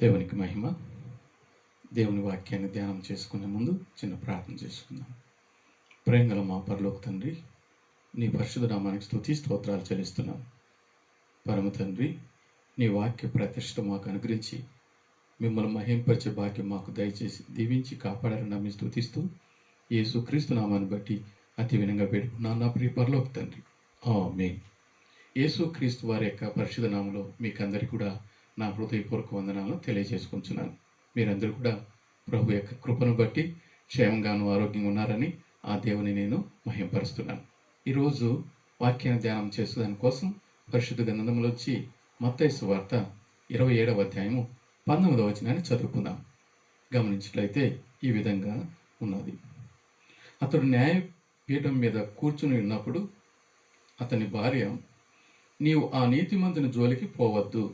దేవునికి మహిమ. దేవుని వాక్యాన్ని ధ్యానం చేసుకునే ముందు చిన్న ప్రార్థన చేసుకుందాం. ప్రేమగల మా పరలోక తండ్రి, నీ పరిశుద్ధ నామానికి స్తుతి స్తోత్రాలు చెల్లిస్తున్నాం. పరమ తండ్రి, నీ వాక్య ప్రతిష్ఠ మాకు అనుగ్రహించి మిమ్మల్ని మహింపరిచే భాగ్యం మాకు దయచేసి దీవించి కాపాడారని నమ్మి స్తుతిస్తూ యేసుక్రీస్తు నామాన్ని బట్టి అతి వినంగా పెట్టుకున్నాను నా ప్రియ పరలోక తండ్రి. ఆమేన్. యేసుక్రీస్తు వారి యొక్క పరిశుద్ధ నామములో మీకందరికీ కూడా నా హృదయపూర్వక వందనాలను తెలియజేసుకుంటున్నాను. మీరందరూ కూడా ప్రభు యొక్క కృపను బట్టి క్షేమంగాను ఆరోగ్యంగా ఉన్నారని ఆ దేవుని నేను మహింపరుస్తున్నాను. ఈరోజు వాక్యాన్ని ధ్యానం చేసేదాని కోసం పరిశుద్ధ గ్రంథంలో వచ్చి మత్తయి సువార్త 27వ అధ్యాయము 19వ వచనాన్ని చదువుకుందాం. గమనించినట్లయితే ఈ విధంగా ఉన్నది. అతడు న్యాయపీఠం మీద కూర్చుని ఉన్నప్పుడు అతని భార్య, నీవు ఆ నీతిమంతుని జోలికి పోవద్దు,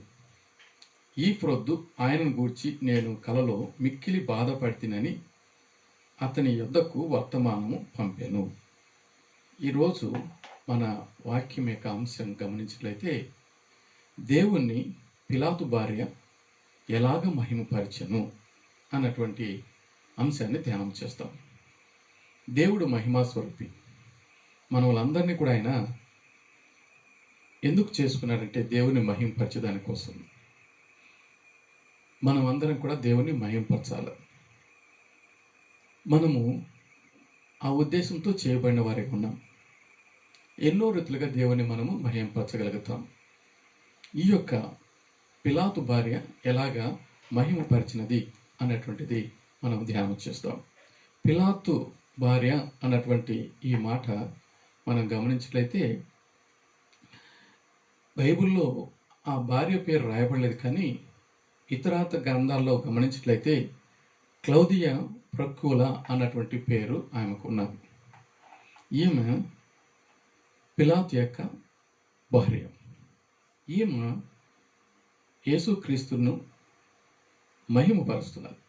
ఈ ప్రొద్దు ఆయనను గూర్చి నేను కలలో మిక్కిలి బాధపడితినని అతని యొద్దకు వర్తమానము పంపెను. ఈరోజు మన వాక్యం యొక్క అంశం గమనించినట్లయితే దేవుణ్ణి పిలాతు భార్య ఎలాగ మహిమపరచెను అన్నటువంటి అంశాన్ని ధ్యానం చేస్తాం. దేవుడు మహిమాస్వరూపి. మనలందరినీ కూడా ఆయన ఎందుకు చేసుకున్నాడంటే దేవుని మహింపరచడాని కోసం. మనం అందరం కూడా దేవుని మహింపరచాలి. మనము ఆ ఉద్దేశంతో చేయబడిన వారికి ఉన్నాం. ఎన్నో రీతులుగా దేవుని మనము మహింపరచగలుగుతాం. ఈ యొక్క పిలాతు భార్య ఎలాగా మహిమపరిచినది అన్నటువంటిది మనం ధ్యానం చేస్తాం. పిలాతు భార్య అన్నటువంటి ఈ మాట మనం గమనించినట్లయితే బైబిల్లో ఆ భార్య పేరు రాయబడలేదు, కానీ ఇతరాత గ్రంథాల్లో గమనించినట్లయితే క్లౌదియా ప్రక్కుల అన్నటువంటి పేరు ఆమెకు ఉన్నది. ఈమె పిలాతు యొక్క భార్య. ఈమె యేసుక్రీస్తును మహిమపరుస్తున్నది.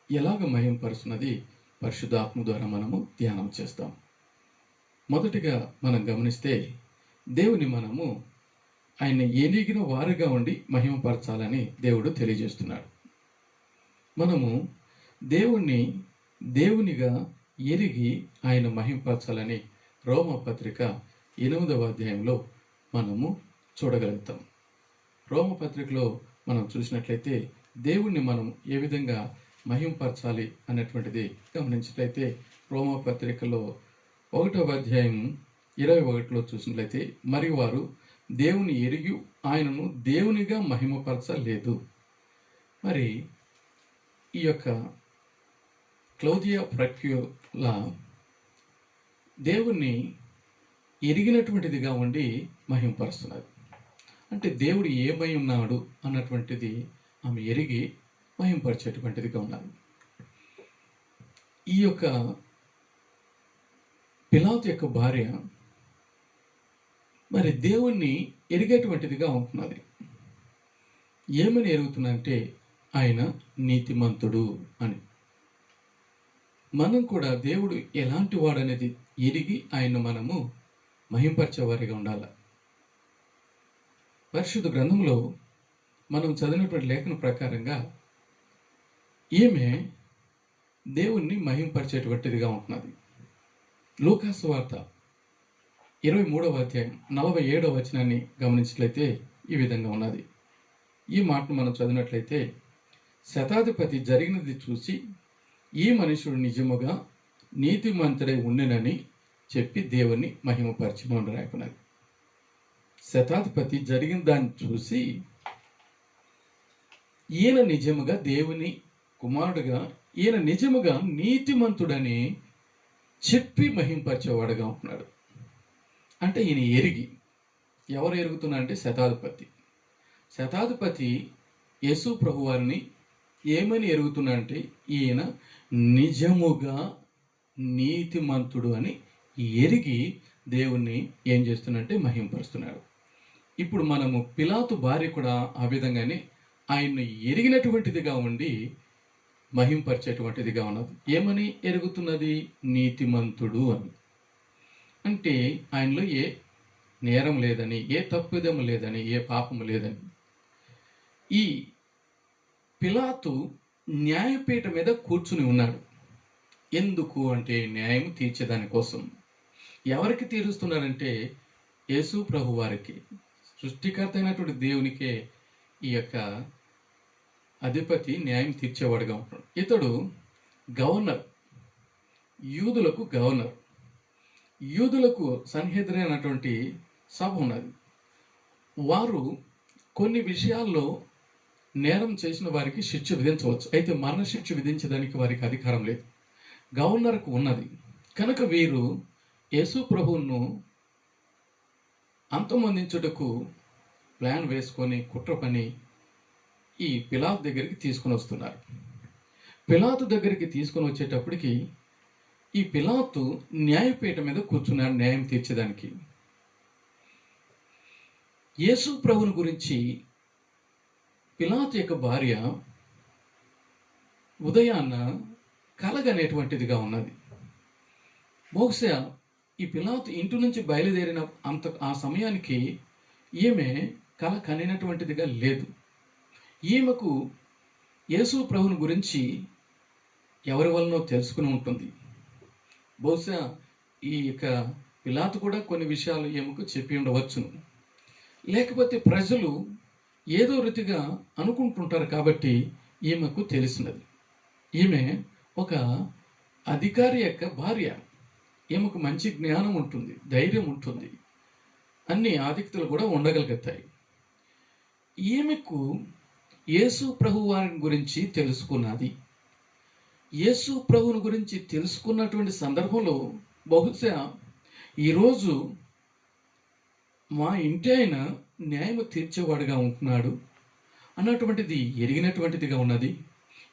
ఎలాగ మహిమపరుస్తున్నది పరిశుద్ధాత్మ ద్వారా మనము ధ్యానం చేస్తాం. మొదటిగా మనం గమనిస్తే దేవుని మనము ఆయన ఎరిగిన వారుగా ఉండి మహిమపరచాలని దేవుడు తెలియజేస్తున్నాడు. మనము దేవుణ్ణి దేవునిగా ఎరిగి ఆయన మహిమపరచాలని రోమపత్రిక 8వ అధ్యాయంలో మనము చూడగలుగుతాం. రోమపత్రికలో మనం చూసినట్లయితే దేవుణ్ణి మనం ఏ విధంగా మహిమపరచాలి అన్నటువంటిది గమనించినట్లయితే రోమపత్రికలో 1వ అధ్యాయం 21లో చూసినట్లయితే, మరియు వారు దేవుని ఎరిగి ఆయనను దేవునిగా మహిమపరచలేదు. మరి ఈ యొక్క క్లౌదియా ప్రక్యుల దేవుణ్ణి ఎరిగినటువంటిదిగా ఉండి మహిమపరుస్తున్నది. అంటే దేవుడు ఏమై ఉన్నాడు అన్నటువంటిది ఆమె ఎరిగి మహిమపరిచేటువంటిదిగా ఉన్నది. ఈ యొక్క పిలాతు యొక్క భార్య మరి దేవుణ్ణి ఎరిగేటువంటిదిగా ఉంటున్నది. ఏమని ఎరుగుతుందంటే ఆయన నీతిమంతుడు అని. మనం కూడా దేవుడు ఎలాంటి వాడు అనేది ఎరిగి ఆయన మనము మహింపరిచేవారిగా ఉండాలి. పరిశుద్ధ గ్రంథంలో మనం చదివినటువంటి లేఖన ప్రకారంగా ఈమె దేవుణ్ణి మహింపరిచేటువంటిదిగా ఉంటున్నది. లూకాసు వార్త 23వ అధ్యాయం 47వ వచనాన్ని గమనించినట్లయితే ఈ విధంగా ఉన్నది. ఈ మాటను మనం చదివినట్లయితే, శతాధిపతి జరిగినది చూసి ఈ మనుషుడు నిజముగా నీతిమంతుడై ఉండెనని చెప్పి దేవుణ్ణి మహిమపరిచెను అని రాయకున్నది. శతాధిపతి జరిగిన దాన్ని చూసి ఈయన నిజముగా దేవుని కుమారుడుగా, ఈయన నిజముగా నీతిమంతుడని చెప్పి మహింపరిచేవాడుగా ఉంటున్నాడు. అంటే ఈయన ఎరిగి. ఎవరు ఎరుగుతున్నా అంటే శతాధిపతి. శతాధిపతి యేసు ప్రభు వారిని ఏమని ఎరుగుతున్నా అంటే ఈయన నిజముగా నీతిమంతుడు అని ఎరిగి దేవుణ్ణి ఏం చేస్తున్నట్టే మహింపరుస్తున్నాడు. ఇప్పుడు మనము పిలాతు భార్య కూడా ఆ విధంగానే ఆయన్ని ఎరిగినటువంటిదిగా ఉండి మహింపరిచేటువంటిదిగా ఉన్నది. ఏమని ఎరుగుతున్నది? నీతిమంతుడు అని. అంటే ఆయనలో ఏ నేరం లేదని, ఏ తప్పిదము లేదని, ఏ పాపము లేదని. ఈ పిలాతు న్యాయపీఠం మీద కూర్చుని ఉన్నాడు. ఎందుకు అంటే న్యాయం తీర్చేదాని కోసం. ఎవరికి తీరుస్తున్నారంటే యేసు ప్రభు వారికి, సృష్టికర్త అయినటువంటి దేవునికే ఈ యొక్క అధిపతి న్యాయం తీర్చేవాడుగా ఉంటాడు. ఇతడు గవర్నర్, యూదులకు గవర్నర్. యూదులకు సన్హెద్రిన్ అనేటువంటి సభ ఉన్నది. వారు కొన్ని విషయాల్లో నేరం చేసిన వారికి శిక్ష విధించవచ్చు. అయితే మరణ శిక్ష విధించడానికి వారికి అధికారం లేదు, గవర్నర్కు ఉన్నది. కనుక వీరు యేసు ప్రభువును అంతమొందించుటకు ప్లాన్ వేసుకొని కుట్ర పని ఈ పిలాతు దగ్గరికి తీసుకుని వస్తున్నారు. పిలాతు దగ్గరికి తీసుకుని వచ్చేటప్పటికి ఈ పిలాతు న్యాయపీఠం మీద కూర్చున్నాడు న్యాయం తీర్చడానికి. యేసు ప్రభుని గురించి పిలాతు యొక్క భార్య ఉదయాన్న కలగనేటువంటిదిగా ఉన్నది. బహుశా ఈ పిలాతు ఇంటి నుంచి బయలుదేరిన ఆ సమయానికి ఈమె కల కనినటువంటిదిగా లేదు. ఈమెకు యేసు ప్రభుని గురించి ఎవరి వలనో తెలుసుకుని ఉంటుంది. బహుశా ఈ యొక్క పిలాతు కూడా కొన్ని విషయాలు ఈమెకు చెప్పి ఉండవచ్చును. లేకపోతే ప్రజలు ఏదో రీతిగా అనుకుంటుంటారు కాబట్టి ఈమెకు తెలిసినది. ఈమె ఒక అధికారి యొక్క భార్య. ఈమెకు మంచి జ్ఞానం ఉంటుంది, ధైర్యం ఉంటుంది, అన్ని ఆధిక్యతలు కూడా ఉండగలుగుతాయి. ఈమెకు యేసు ప్రభు వారి గురించి తెలుసుకున్నది. యేసు ప్రభుని గురించి తెలుసుకున్నటువంటి సందర్భంలో బహుశా ఈరోజు మా ఇంటి ఆయన న్యాయం తీర్చేవాడుగా ఉంటున్నాడు అన్నటువంటిది ఎరిగినటువంటిదిగా ఉన్నది.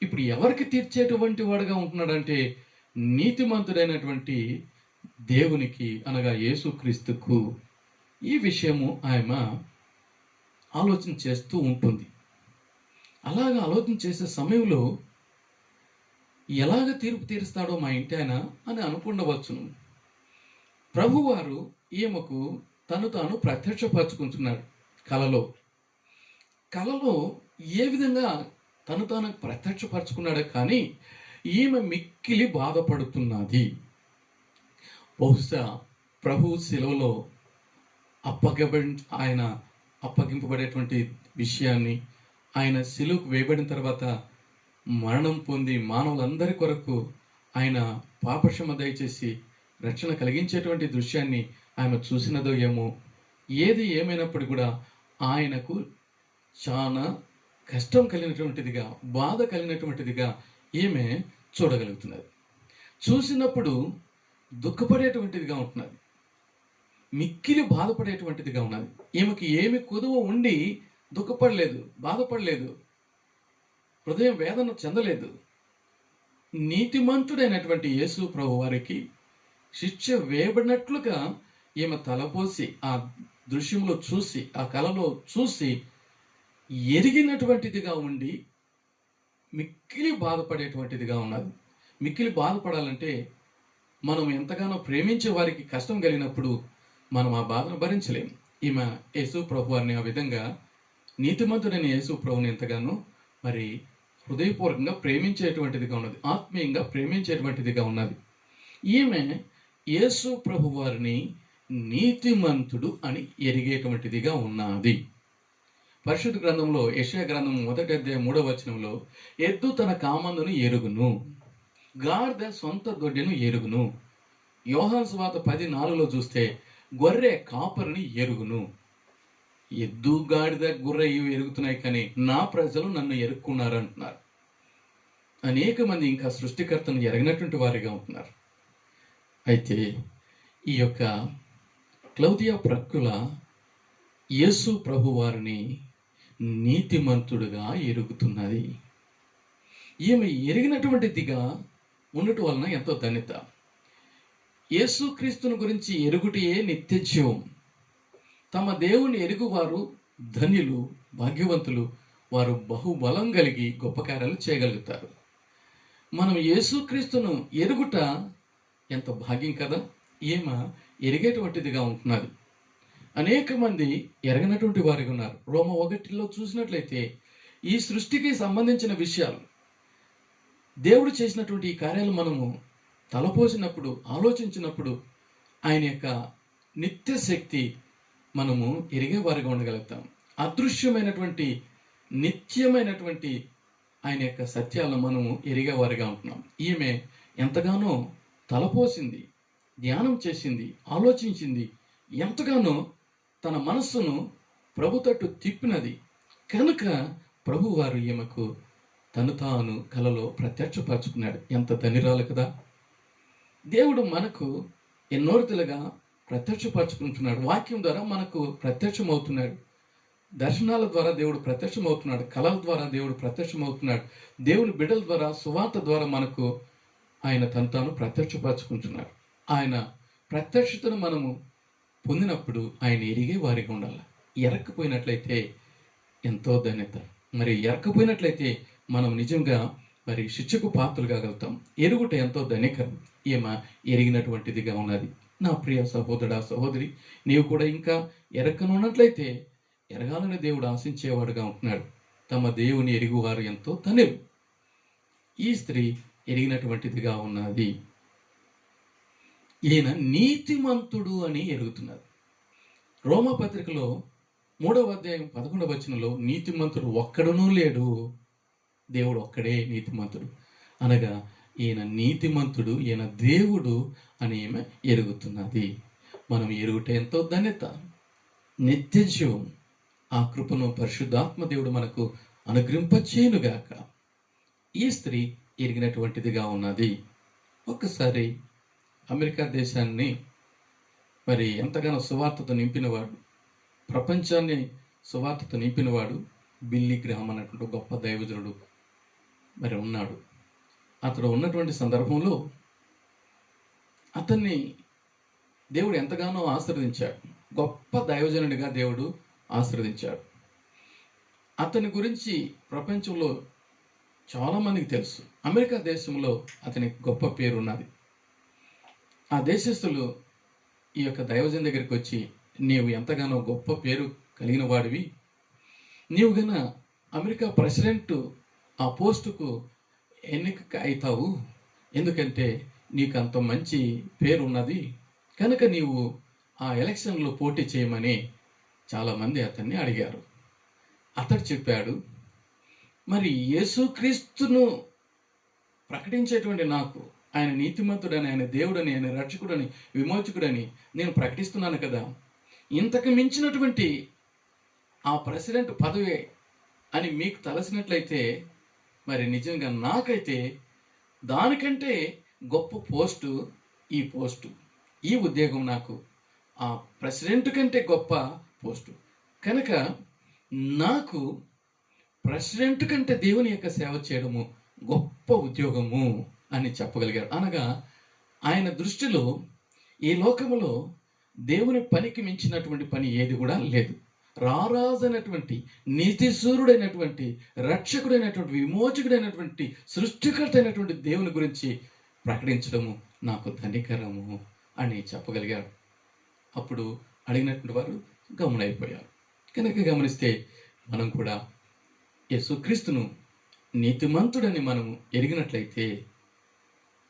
ఇప్పుడు ఎవరికి తీర్చేటువంటి వాడుగా ఉంటున్నాడంటే నీతిమంతుడైనటువంటి దేవునికి, అనగా యేసుక్రీస్తుకు ఈ విషయము ఆమె ఆలోచన చేస్తూ ఉంటుంది. అలాగా ఆలోచన చేసే సమయంలో ఎలాగ తీర్పు తీరుస్తాడో మా ఇంటి ఆయన అని అనుకుండవచ్చును. ప్రభువారు ఈమెకు తను తాను ప్రత్యక్షపరచుకుంటున్నాడు కలలో ఏ విధంగా తను తాను ప్రత్యక్షపరచుకున్నాడు. కానీ ఈమె మిక్కిలి బాధపడుతున్నది. బహుశా ప్రభు శిలువలో ఆయన అప్పగింపబడేటువంటి విషయాన్ని, ఆయన శిలువకు వేయబడిన తర్వాత మరణం పొంది మానవులందరి కొరకు ఆయన పాపక్షమ దయచేసి రక్షణ కలిగించేటువంటి దృశ్యాన్ని ఆమె చూసినదో ఏమో. ఏది ఏమైనప్పుడు కూడా ఆయనకు చాలా కష్టం కలిగినటువంటిదిగా, బాధ కలిగినటువంటిదిగా ఈమె చూడగలుగుతున్నది. చూసినప్పుడు దుఃఖపడేటువంటిదిగా ఉంటున్నది, మిక్కిలి బాధపడేటువంటిదిగా ఉన్నది. ఈమెకి ఏమి కొదువ ఉండి దుఃఖపడలేదు, బాధపడలేదు, హృదయం వేదన చెందలేదు. నీతిమంతుడైనటువంటి యేసు ప్రభు వారికి శిక్ష వేయబడినట్లుగా ఈమె తలపోసి ఆ దృశ్యంలో చూసి, ఆ కళలో చూసి ఎరిగినటువంటిదిగా ఉండి మిక్కిలి బాధపడేటువంటిదిగా ఉన్నది. మిక్కిలి బాధపడాలంటే మనం ఎంతగానో ప్రేమించే వారికి కష్టం కలిగినప్పుడు మనం ఆ బాధను భరించలేము. ఈమె యేసు ప్రభు వారిని ఆ విధంగా, నీతిమంతుడైన యేసు ప్రభుని ఎంతగానో మరి హృదయపూర్వకంగా ప్రేమించేటువంటిదిగా ఉన్నది, ఆత్మీయంగా ప్రేమించేటువంటిదిగా ఉన్నది. ఈమె యేసు ప్రభు వారిని నీతిమంతుడు అని ఎరిగేటువంటిదిగా ఉన్నది. పరిశుద్ధ గ్రంథంలో యెషయా గ్రంథం 1:3 ఎద్దు తన కామందును ఎరుగును, గాడిద సొంత దొడ్డిను ఎరుగును. యోహాను సువార్త 10:4 చూస్తే గొర్రె కాపరిని ఎరుగును. ఎద్దు, గాడిద, గొర్రె ఇవి ఎరుగుతున్నాయి, కానీ నా ప్రజలు నన్ను ఎరుక్కున్నారు అంటున్నారు. అనేక మంది ఇంకా సృష్టికర్తను ఎరగినటువంటి వారిగా ఉంటున్నారు. అయితే ఈ యొక్క క్లౌదియా ప్రక్కుల యేసు ప్రభు వారిని నీతిమంతుడుగా ఎరుగుతున్నది. ఈమె ఎరిగినటువంటిదిగా ఉండటం వలన ఎంతో ధన్యత. యేసుక్రీస్తుని గురించి ఎరుగుటయే నిత్య జీవం. తమ దేవుని ఎరుగువారు ధన్యులు, భాగ్యవంతులు. వారు బహుబలం కలిగి గొప్ప కార్యాలు చేయగలుగుతారు. మనం యేసుక్రీస్తును ఎరుగుట ఎంత భాగ్యం కదా. ఈమె ఎరిగేటువంటిదిగా ఉంటున్నది. అనేక మంది ఎరగనటువంటి వారిగా ఉన్నారు. రోమ 1 చూసినట్లయితే ఈ సృష్టికి సంబంధించిన విషయాలు, దేవుడు చేసినటువంటి ఈ కార్యాలు మనము తలపోసినప్పుడు, ఆలోచించినప్పుడు ఆయన యొక్క నిత్య శక్తి మనము ఎరిగే వారిగా ఉండగలుగుతాం. అదృశ్యమైనటువంటి నిత్యమైనటువంటి ఆయన యొక్క సత్యాలను మనము ఎరిగే వారిగా ఉంటున్నాం. ఈమె ఎంతగానో తలపోసింది, ధ్యానం చేసింది, ఆలోచించింది, ఎంతగానో తన మనస్సును ప్రభు తట్టు తిప్పినది కనుక ప్రభువారు ఈమెకు తను తాను కలలో ప్రత్యక్షపరచుకున్నాడు. ఎంత ధనిరాలు కదా! దేవుడు మనకు ఎన్నో రీతిలుగా ప్రత్యక్షపరచుకుంటున్నాడు. వాక్యం ద్వారా మనకు ప్రత్యక్షమవుతున్నాడు. దర్శనాల ద్వారా దేవుడు ప్రత్యక్షమవుతున్నాడు. కళల ద్వారా దేవుడు ప్రత్యక్షమవుతున్నాడు. దేవుని బిడ్డల ద్వారా, సువార్త ద్వారా మనకు ఆయన తను తాను ప్రత్యక్షపరచుకుంటున్నాడు. ఆయన ప్రత్యక్షతను మనము పొందినప్పుడు ఆయన ఎరిగే వారిగా ఉండాలి. ఎరక్కపోయినట్లయితే ఎంతో ధన్యత. మరి ఎరక్కపోయినట్లయితే మనం నిజంగా మరి శిక్షకు పాత్రలు కాగలుగుతాం. ఎరుగుట ఎంతో ధన్యకరం. ఈమె ఎరిగినటువంటిదిగా ఉన్నది. నా ప్రియ సహోదరుడా, సహోదరి, నీవు కూడా ఇంకా ఎరకనున్నట్లయితే ఎరగాలని దేవుడు ఆశించేవాడుగా ఉంటున్నాడు. తమ దేవుని ఎరుగువారు ఎంతో ధన్యులు. ఈ స్త్రీ ఎరిగినటువంటిదిగా ఉన్నది. ఈయన నీతిమంతుడు అని ఎరుగుతున్నారు. రోమపత్రికలో 3వ అధ్యాయం 11వ వచనంలో నీతిమంతుడు ఒక్కడునూ లేడు, దేవుడు ఒక్కడే నీతిమంతుడు అనగా ఈయన నీతిమంతుడు, ఈయన దేవుడు అని ఈమె ఎరుగుతున్నది. మనం ఎరుగుట ఎంతో ధన్యత, నిత్య జీవం. ఆ కృపను పరిశుద్ధాత్మ దేవుడు మనకు అనుగ్రహింపచేయునుగాక. ఈ స్త్రీ ఎరిగినటువంటిదిగా ఉన్నది. ఒక్కసారి అమెరికా దేశాన్ని మరి ఎంతగానో సువార్తతో నింపినవాడు, ప్రపంచాన్ని సువార్తతో నింపినవాడు బిల్లీ గ్రాహం అన్నటువంటి గొప్ప దైవజనుడు మరి ఉన్నాడు. అతడు ఉన్నటువంటి సందర్భంలో అతన్ని దేవుడు ఎంతగానో ఆశీర్వదించాడు. గొప్ప దైవజనుడిగా దేవుడు ఆశీర్వదించాడు. అతని గురించి ప్రపంచంలో చాలామందికి తెలుసు. అమెరికా దేశంలో అతనికి గొప్ప పేరు ఉన్నది. ఆ దేశస్తులు ఈ యొక్క దైవజన్ దగ్గరికి వచ్చి, నీవు ఎంతగానో గొప్ప పేరు కలిగిన వాడివి, నీవు గన అమెరికా ప్రెసిడెంట్ ఆ పోస్టుకు ఎన్నిక అవుతావు, ఎందుకంటే నీకు అంత మంచి పేరు ఉన్నది కనుక నీవు ఆ ఎలక్షన్లో పోటీ చేయమని చాలామంది అతన్ని అడిగారు. అతడు చెప్పాడు, మరి యేసుక్రీస్తును ప్రకటించేటువంటి నాకు, ఆయన నీతిమంతుడని, ఆయన దేవుడని, ఆయన రక్షకుడని, విమోచకుడని నేను ప్రకటిస్తున్నాను కదా, ఇంతకు మించినటువంటి ఆ ప్రెసిడెంట్ పదవే అని మీకు తలసినట్లయితే మరి నిజంగా నాకైతే దానికంటే గొప్ప పోస్టు ఈ పోస్టు, ఈ ఉద్యోగం నాకు ఆ ప్రెసిడెంట్ కంటే గొప్ప పోస్టు కనుక నాకు ప్రెసిడెంట్ కంటే దేవుని యొక్క సేవ చేయడము గొప్ప ఉద్యోగము అని చెప్పగలిగారు. అనగా ఆయన దృష్టిలో ఈ లోకములో దేవుని పనికి మించినటువంటి పని ఏది కూడా లేదు. రారాజైనటువంటి, నీతిశూరుడైనటువంటి, రక్షకుడైనటువంటి, విమోచకుడైనటువంటి, సృష్టికర్త అయినటువంటి దేవుని గురించి ప్రకటించడము నాకు ధనికరము అని చెప్పగలిగారు. అప్పుడు అడిగినటువంటి వారు గమనైపోయారు. కనుక గమనిస్తే మనం కూడా యేసుక్రీస్తును నీతిమంతుడని మనం ఎరిగినట్లయితే,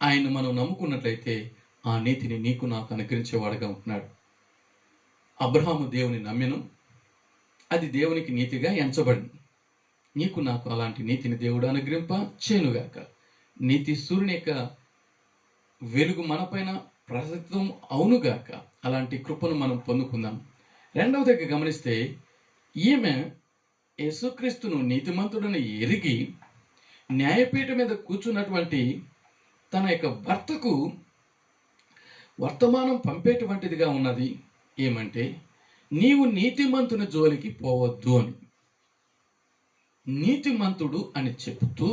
ఆయన మనం నమ్ముకున్నట్లయితే ఆ నీతిని నీకు నాకు అనుగ్రహించేవాడుగా ఉంటున్నాడు. అబ్రహాము దేవుని నమ్మెను, అది దేవునికి నీతిగా ఎంచబడింది. నీకు నాకు అలాంటి నీతిని దేవుడు అనుగ్రహింప చేయునుగాక. నీతి సూర్యుని యొక్క వెలుగు మనపైన ప్రస్తుతం అవునుగాక. అలాంటి కృపను మనం పొందుకుందాం. రెండవదిగా గమనిస్తే, ఈమె యేసుక్రీస్తును నీతిమంతుడని ఎరిగి న్యాయపీఠం మీద కూర్చున్నటువంటి తన యొక్క భర్తకు వర్తమానం పంపేటువంటిదిగా ఉన్నది. ఏమంటే, నీవు నీతిమంతుని జోలికి పోవద్దు అని. నీతిమంతుడు అని చెబుతూ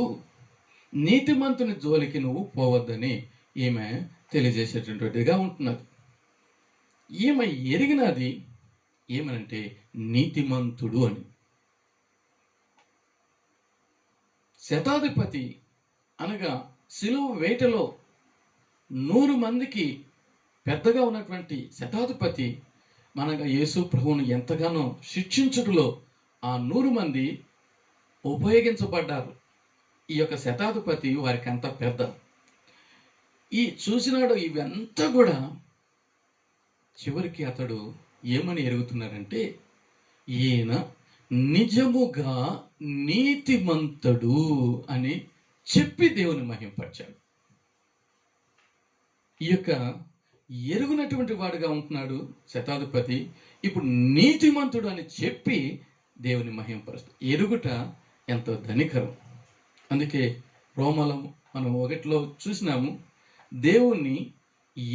నీతిమంతుని జోలికి నువ్వు పోవద్దని ఈమె తెలియజేసేటటువంటిదిగా ఉంటున్నది. ఈమె ఎరిగినది ఏమనంటే నీతిమంతుడు అని. శతాధిపతి అనగా శిలువ వేటలో 100 మందికి పెద్దగా ఉన్నటువంటి శతాధిపతి మనగా యేసు ప్రభువును ఎంతగానో శిక్షించుటలో ఆ 100 మంది ఉపయోగించబడ్డారు. ఈ యొక్క శతాధిపతి వారికి అంత పెద్ద. ఈ చూసినాడు ఇవంతా కూడా చివరికి అతడు ఏమని ఎరుగుతున్నారంటే, ఈయన నిజముగా నీతిమంతుడు అని చెప్పి దేవుని మహింపరిచాడు. ఈ యొక్క ఎరుగునటువంటి వాడుగా ఉంటున్నాడు శతాధిపతి. ఇప్పుడు నీతిమంతుడు అని చెప్పి దేవుని మహింపరుస్తాడు. ఎరుగుట ఎంతో ధనికరం. అందుకే రోమలం మనం 1లో చూసినాము, దేవుణ్ణి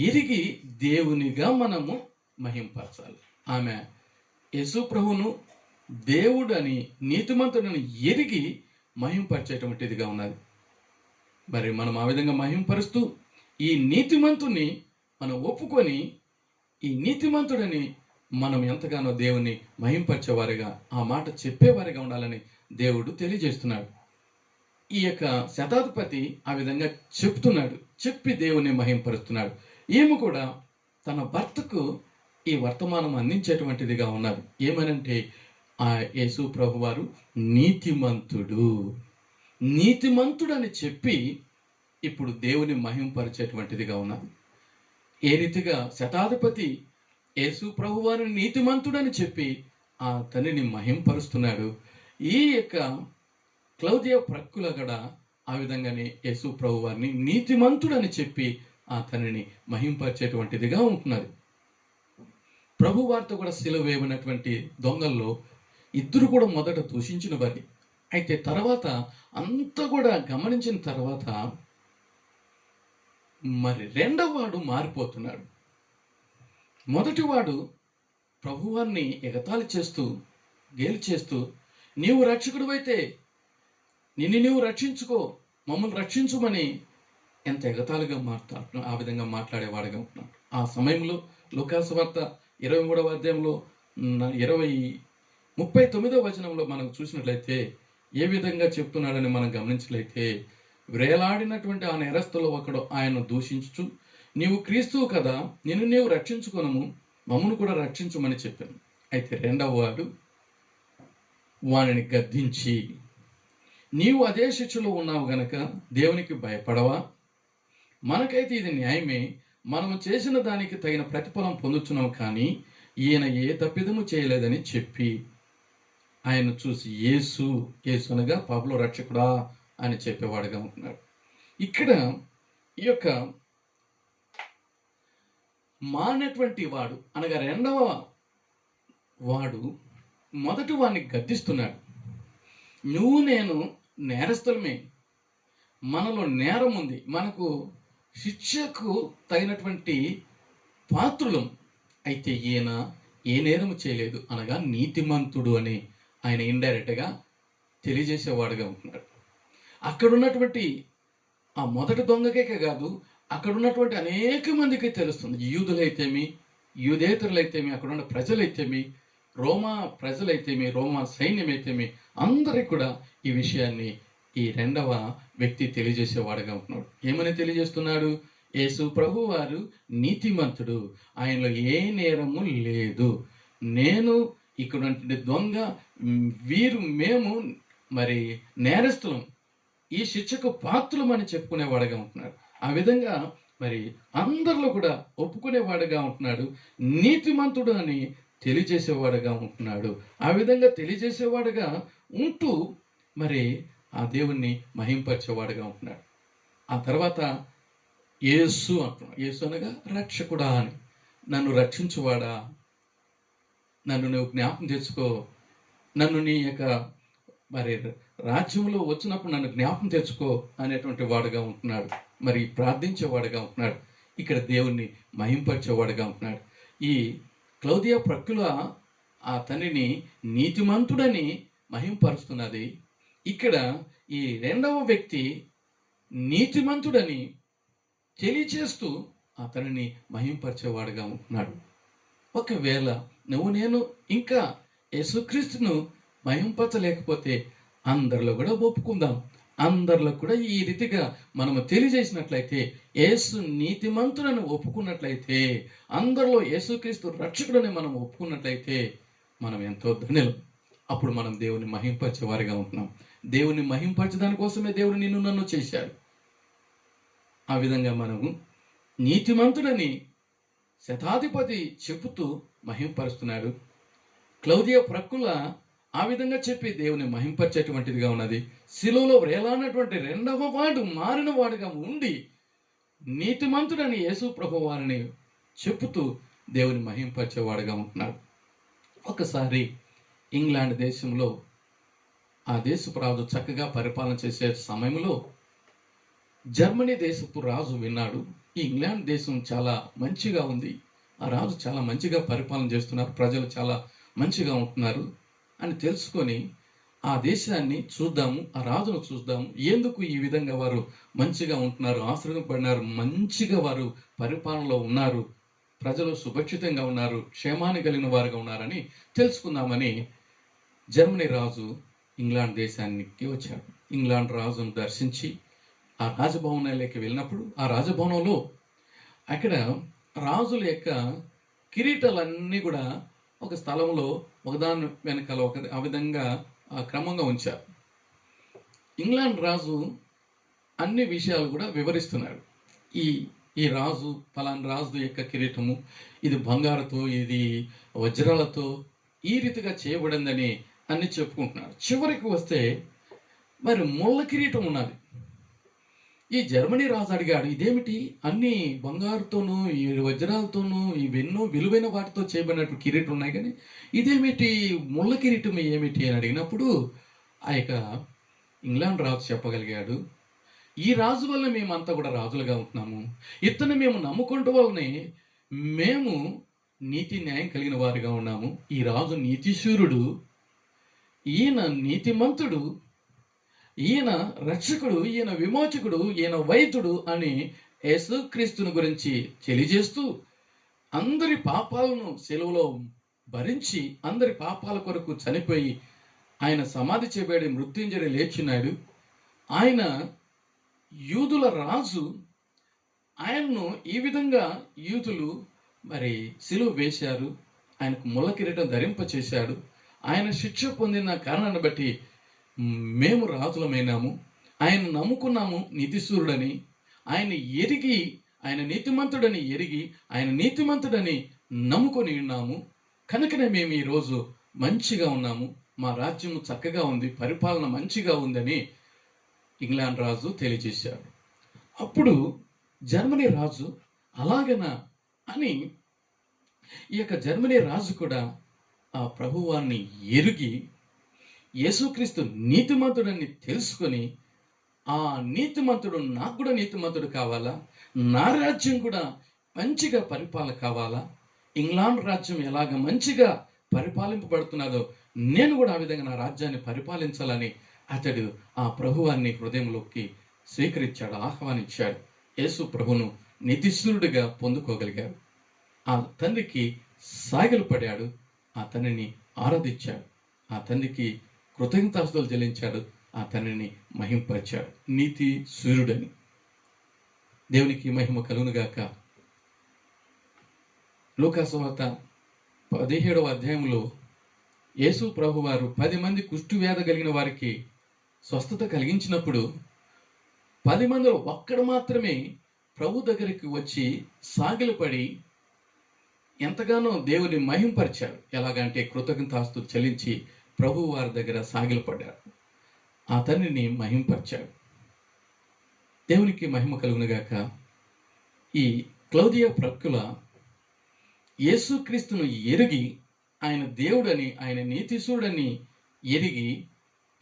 ఎరిగి దేవునిగా మనము మహింపరచాలి. ఆమె యేసు ప్రభువును దేవుడని నీతిమంతుడని ఎరిగి మహింపరిచేటువంటిదిగా ఉన్నది. మరి మనం ఆ విధంగా మహింపరుస్తూ ఈ నీతిమంతుని మనం ఒప్పుకొని ఈ నీతిమంతుడని మనం ఎంతగానో దేవుని మహింపరిచేవారిగా, ఆ మాట చెప్పేవారిగా ఉండాలని దేవుడు తెలియజేస్తున్నాడు. ఈ యొక్క శతాధిపతి ఆ విధంగా చెప్తున్నాడు, చెప్పి దేవుని మహింపరుస్తున్నాడు. ఈమె కూడా తన భర్తకు ఈ వర్తమానం అందించేటువంటిదిగా ఉన్నది. ఏమనంటే, ఆ యేసు ప్రభు వారు నీతిమంతుడు, నీతిమంతుడని చెప్పి ఇప్పుడు దేవుని మహింపరిచేటువంటిదిగా ఉన్నది. ఏ రీతిగా శతాధిపతి యేసు ప్రభు వారిని నీతిమంతుడని చెప్పి ఆ తండ్రిని మహింపరుస్తున్నాడు, ఈ యొక్క క్లౌదియ ప్రక్కుల కూడా ఆ విధంగానే యేసు ప్రభు వారిని నీతిమంతుడని చెప్పి ఆ తండ్రిని మహింపరిచేటువంటిదిగా ఉంటున్నది. ప్రభు వారితో కూడా సిలువ వేయబడినటువంటి దొంగల్లో ఇద్దరు కూడా మొదట దూషించిన వారి, అయితే తర్వాత అంతా కూడా గమనించిన తర్వాత మరి రెండవ వాడు మారిపోతున్నాడు. మొదటివాడు ప్రభువారిని ఎగతాళి చేస్తూ గేలి చేస్తూ, నీవు రక్షకుడు అయితే నిన్ను నీవు రక్షించుకో, మమ్మల్ని రక్షించుమని ఎంత ఎగతాళిగా మాట్లాడుతున్నాడు, ఆ విధంగా మాట్లాడేవాడుగా ఉంటున్నాడు. ఆ సమయంలో లూకా సువార్త 23వ అధ్యాయంలో 39వ వచనంలో మనం చూసినట్లయితే ఏ విధంగా చెప్తున్నాడని మనం గమనించట్లయితే, వేలాడినటువంటి ఆ నేరస్తులో ఒకడు ఆయన దూషించుచు, నీవు క్రీస్తువు కదా, నిన్ను నీవు రక్షించుకొనము, మమ్మను కూడా రక్షించమని చెప్పాను. అయితే రెండవ వాడు వానిని గద్దించి, నీవు అదే శిక్షలో ఉన్నావు గనక దేవునికి భయపడవా? మనకైతే ఇది న్యాయమే, మనము చేసిన దానికి తగిన ప్రతిఫలం పొందుతున్నాం, కానీ ఈయన ఏ తప్పిదము చేయలేదని చెప్పి ఆయన చూసి యేసు అనగా పాపలో రక్షకుడా అని చెప్పేవాడుగా ఉంటున్నాడు. ఇక్కడ ఈ యొక్క మానటువంటి వాడు అనగా రెండవ వాడు మొదటి వాడిని గద్దిస్తున్నాడు. నువ్వు నేను నేరస్తులమే, మనలో నేరం ఉంది, మనకు శిక్షకు తగినటువంటి పాత్రులం, అయితే ఈయన ఏ నేరము చేయలేదు అనగా నీతిమంతుడు అని ఆయన ఇండైరెక్ట్గా తెలియజేసేవాడుగా ఉంటున్నాడు. అక్కడ ఉన్నటువంటి ఆ మొదటి దొంగకే కాదు, అక్కడ ఉన్నటువంటి అనేక మందికి తెలుస్తుంది. యూదులైతేమి, యూదేతరులైతేమి, అక్కడ ఉన్న ప్రజలైతేమి, రోమా ప్రజలైతేమి, రోమా సైన్యమైతేమి, అందరికి కూడా ఈ విషయాన్ని ఈ రెండవ వ్యక్తి తెలియజేసేవాడుగా ఉంటున్నాడు. ఏమని తెలియజేస్తున్నాడు? యేసు ప్రభు వారు నీతిమంతుడు, ఆయనలో ఏ నేరము లేదు, నేను ఇక్కడ దొంగ, మేము మరి నేరస్తులం, ఈ శిక్షకు పాత్రులమని చెప్పుకునేవాడుగా ఉంటున్నాడు. ఆ విధంగా మరి అందరిలో కూడా ఒప్పుకునేవాడుగా ఉంటున్నాడు, నీతిమంతుడు అని తెలియజేసేవాడుగా ఉంటున్నాడు. ఆ విధంగా తెలియజేసేవాడుగా ఉంటూ మరి ఆ దేవుణ్ణి మహింపరిచేవాడుగా ఉంటున్నాడు. ఆ తర్వాత యేసు అంటున్నాడు. యేసు అనగా రక్షకుడా అని, నన్ను రక్షించువాడా, నన్ను నువ్వు జ్ఞాపకం తెచ్చుకో, నన్ను నీ యొక్క మరి రాజ్యంలో వచ్చినప్పుడు నన్ను జ్ఞాపకం తెచ్చుకో అనేటువంటి వాడుగా ఉంటున్నాడు. మరి ప్రార్థించేవాడుగా ఉంటున్నాడు. ఇక్కడ దేవుణ్ణి మహింపరిచేవాడుగా ఉంటున్నాడు. ఈ క్లౌదియ ప్రక్కుల ఆ తండ్రిని నీతిమంతుడని మహింపరుస్తున్నది. ఇక్కడ ఈ రెండవ వ్యక్తి నీతిమంతుడని తెలియచేస్తూ అతనిని మహింపరిచేవాడుగా ఉంటున్నాడు. ఒకవేళ నువ్వు నేను ఇంకా యేసుక్రీస్తును మహింపరచలేకపోతే అందరిలో కూడా ఒప్పుకుందాం. అందరిలో కూడా ఈ రీతిగా మనము తెలియజేసినట్లయితే, యేసు నీతిమంతుడని ఒప్పుకున్నట్లయితే, అందరిలో యేసుక్రీస్తు రక్షకుడని మనం ఒప్పుకున్నట్లయితే మనం ఎంతో ధన్యులం. అప్పుడు మనం దేవుని మహింపరిచే వారిగా ఉంటున్నాం. దేవుని మహింపరచడాని కోసమే దేవుడు నిన్ను నన్ను చేశాడు. ఆ విధంగా మనము నీతిమంతుడని శతాధిపతి చెబుతూ మహింపరుస్తున్నాడు. క్లౌదియ ప్రక్కుల ఆ విధంగా చెప్పి దేవుని మహింపరిచేటువంటిదిగా ఉన్నది. శిలువలో వేలాడినటువంటి రెండవ వాడు మారిన వాడుగా ఉండి నీతిమంతుడని యేసు ప్రభు వారిని చెప్పుతూ దేవుని మహింపరిచేవాడుగా ఉంటున్నాడు. ఒకసారి ఇంగ్లాండ్ దేశంలో ఆ దేశపు రాజు చక్కగా పరిపాలన చేసే సమయంలో జర్మనీ దేశపు రాజు విన్నాడు, ఈ ఇంగ్లాండ్ దేశం చాలా మంచిగా ఉంది, ఆ రాజు చాలా మంచిగా పరిపాలన చేస్తున్నారు, ప్రజలు చాలా మంచిగా ఉంటున్నారు అని తెలుసుకొని ఆ దేశాన్ని చూద్దాము, ఆ రాజును చూద్దాము, ఎందుకు ఈ విధంగా వారు మంచిగా ఉంటున్నారు, ఆశ్రయింపబడినారు, మంచిగా వారు పరిపాలనలో ఉన్నారు, ప్రజలు సురక్షితంగా ఉన్నారు, క్షేమాన్ని కలిగిన వారుగా ఉన్నారని తెలుసుకుందామని జర్మనీ రాజు ఇంగ్లాండ్ దేశానికి వచ్చాడు. ఇంగ్లాండ్ రాజును దర్శించి ఆ రాజభవనాలకి వెళ్ళినప్పుడు ఆ రాజభవనంలో అక్కడ రాజుల యొక్క కిరీటాలన్నీ కూడా ఒక స్థలంలో ఒకదాని వెనకాల ఒక ఆ విధంగా క్రమంగా ఉంచారు. ఇంగ్లాండ్ రాజు అన్ని విషయాలు కూడా వివరిస్తున్నాడు. ఈ ఈ రాజు ఫలానా రాజు యొక్క కిరీటము ఇది బంగారుతో, ఇది వజ్రాలతో ఈ రీతిగా చేయబడిందని అన్ని చెప్పుకుంటున్నారు. చివరికి వస్తే మరి ముళ్ళ కిరీటం ఉన్నది. ఈ జర్మనీ రాజు అడిగాడు, ఇదేమిటి అన్ని బంగారుతోనూ ఈ వజ్రాలతోనూ ఇవెన్నో విలువైన వాటితో చేయబడినట్టు కిరీటం ఉన్నాయి, కానీ ఇదేమిటి ముళ్ళ కిరీటం ఏమిటి అని అడిగినప్పుడు ఆ యొక్క ఇంగ్లాండ్ రాజు చెప్పగలిగాడు, ఈ రాజు వల్ల మేమంతా కూడా రాజులుగా ఉంటున్నాము, ఇతను మేము నమ్ముకుంటూ వల్లనే మేము నీతి న్యాయం కలిగిన వారిగా ఉన్నాము, ఈ రాజు నీతిశూరుడు, ఈయన నీతిమంతుడు, ఈయన రక్షకుడు, ఈయన విమోచకుడు, ఈయన వైద్యుడు అని యేసుక్రీస్తుని గురించి తెలియజేస్తూ అందరి పాపాలను సెలవులో భరించి అందరి పాపాల కొరకు చనిపోయి ఆయన సమాధి చేయబడి మృత్యుంజరి లేచినాడు. ఆయన యూదుల రాజు, ఆయన్ను ఈ విధంగా యూదులు మరి సిలువ వేశారు, ఆయనకు ముళ్ళ కిరీటం ధరింపచేశాడు. ఆయన శిక్ష పొందిన కారణాన్ని బట్టి మేము రాజులమైనాము, ఆయన నమ్ముకున్నాము నీతిశూరుడని, ఆయన ఎరిగి ఆయన నీతిమంతుడని ఎరిగి ఆయన నీతిమంతుడని నమ్ముకొని ఉన్నాము, కనుకనే మేము ఈరోజు మంచిగా ఉన్నాము, మా రాజ్యము చక్కగా ఉంది, పరిపాలన మంచిగా ఉందని ఇంగ్లాండ్ రాజు తెలియజేశాడు. అప్పుడు జర్మనీ రాజు అలాగనా అని ఈ యొక్క జర్మనీ రాజు కూడా ఆ ప్రభువాన్ని ఎరిగి యేసుక్రీస్తు నీతిమంతుడని తెలుసుకొని, ఆ నీతిమంతుడు నాకు కూడా నీతిమంతుడు కావాలా, నా రాజ్యం కూడా మంచిగా పరిపాలన కావాలా, ఇంగ్లాండ్ రాజ్యం ఎలాగ మంచిగా పరిపాలింపబడుతున్నదో నేను కూడా ఆ విధంగా నా రాజ్యాన్ని పరిపాలించాలని అతడు ఆ ప్రభువాన్ని హృదయంలోకి స్వీకరించాడు, ఆహ్వానించాడు. యేసు ప్రభును నీతిశూరుడిగా పొందుకోగలిగాడు. ఆ తండ్రికి సాగిలు పడాడు, ఆ తండ్రిని ఆరాధించాడు, ఆ తండ్రికి కృతజ్ఞతాస్తుతులు చెల్లించాడు, ఆ తండ్రిని మహింపరిచాడు నీతి సూర్యుడని. దేవునికి మహిమ కలుగునుగాక. లూకా సువార్త 17వ అధ్యాయంలో యేసు ప్రభు వారు 10 మంది కుష్టు వ్యాధి కలిగిన వారికి స్వస్థత కలిగించినప్పుడు 10 మందిలో ఒక్కడు మాత్రమే ప్రభు దగ్గరికి వచ్చి సాగిలపడి ఎంతగానో దేవుని మహింపరిచాడు. ఎలాగంటే కృతజ్ఞతాస్తుతులు చెల్లించి ప్రభు వారి దగ్గర సాగిలపడ్డాడు, ఆ తండ్రిని మహింపరిచాడు. దేవునికి మహిమ కలుగునుగాక. ఈ క్లౌదియ ప్రక్కుల యేసుక్రీస్తును ఎరిగి ఆయన దేవుడని ఆయన నీతిశూరుడని ఎరిగి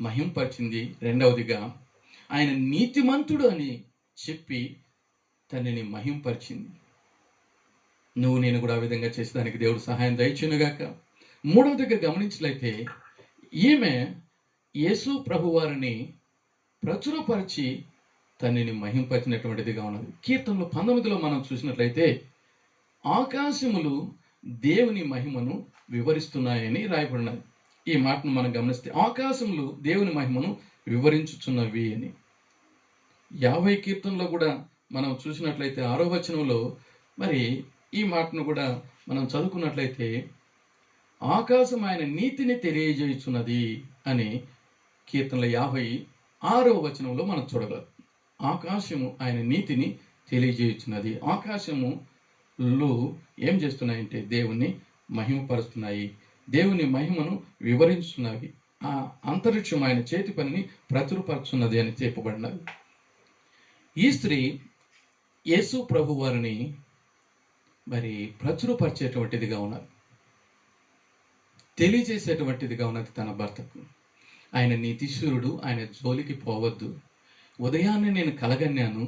మహింపరిచింది. రెండవదిగా ఆయన నీతిమంతుడు అని చెప్పి తనని మహింపరిచింది. నువ్వు నేను కూడా ఆ విధంగా చేసేదానికి దేవుడు సహాయం దయచేయునుగాక. మూడవదిగా గమనించినట్లయితే ఈమె యేసు ప్రభు వారిని ప్రచురపరిచి తనని మహింపరిచినటువంటిదిగా ఉన్నది. కీర్తనలు 19లో మనం చూసినట్లయితే ఆకాశములు దేవుని మహిమను వివరిస్తున్నాయని రాయబడినది. ఈ మాటను మనం గమనిస్తే ఆకాశములు దేవుని మహిమను వివరించుచున్నవి అని. 50 కీర్తనలో కూడా మనం చూసినట్లయితే 6వ వచనంలో మరి ఈ మాటను కూడా మనం చదువుకున్నట్లయితే ఆకాశం ఆయన నీతిని తెలియజేయుచున్నది అని కీర్తనల 56వ వచనంలో మనం చూడగలం. ఆకాశము ఆయన నీతిని తెలియజేయుచున్నది. ఆకాశములు ఏం చేస్తున్నాయంటే దేవుణ్ణి మహిమపరుస్తున్నాయి, దేవుని మహిమను వివరిస్తున్నవి. ఆ అంతరిక్షం ఆయన చేతి పనిని ప్రచురపరుచున్నది అని చెప్పబడినది. ఈ స్త్రీ యేసు ప్రభు వారిని మరి ప్రచురపరిచేటువంటిదిగా ఉన్నది, తెలియజేసేటువంటిదిగా ఉన్నది తన భర్తకు. ఆయన నీతిశూరుడు, ఆయన జోలికి పోవద్దు, ఉదయాన్నే నేను కలగన్నాను,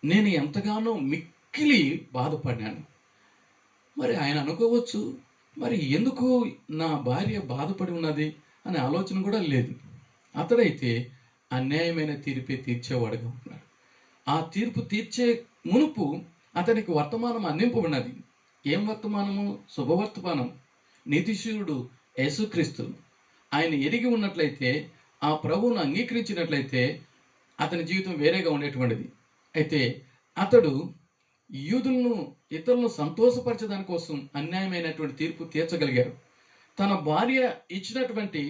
నేను ఎంతగానో మిక్కిలి బాధపడినాను. మరి ఆయన అనుకోవచ్చు, మరి ఎందుకు నా భార్య బాధపడి ఉన్నది అనే ఆలోచన కూడా లేదు. అతడైతే అన్యాయమైన తీర్పే తీర్చేవాడుగా ఉన్నాడు. ఆ తీర్పు తీర్చే మునుపు అతనికి వర్తమానం అందింపబడినది. ఏం వర్తమానము? శుభవర్తమానం. నీతిశూరుడు యేసుక్రీస్తు ఆయన ఎరిగి ఉన్నట్లయితే, ఆ ప్రభువును అంగీకరించినట్లయితే అతని జీవితం వేరేగా ఉండేటువంటిది. అయితే అతడు యూదులను, ఇతరులను సంతోషపరచడాని కోసం అన్యాయమైనటువంటి తీర్పు తీర్చగలిగారు. తన భార్య ఇచ్చినటువంటి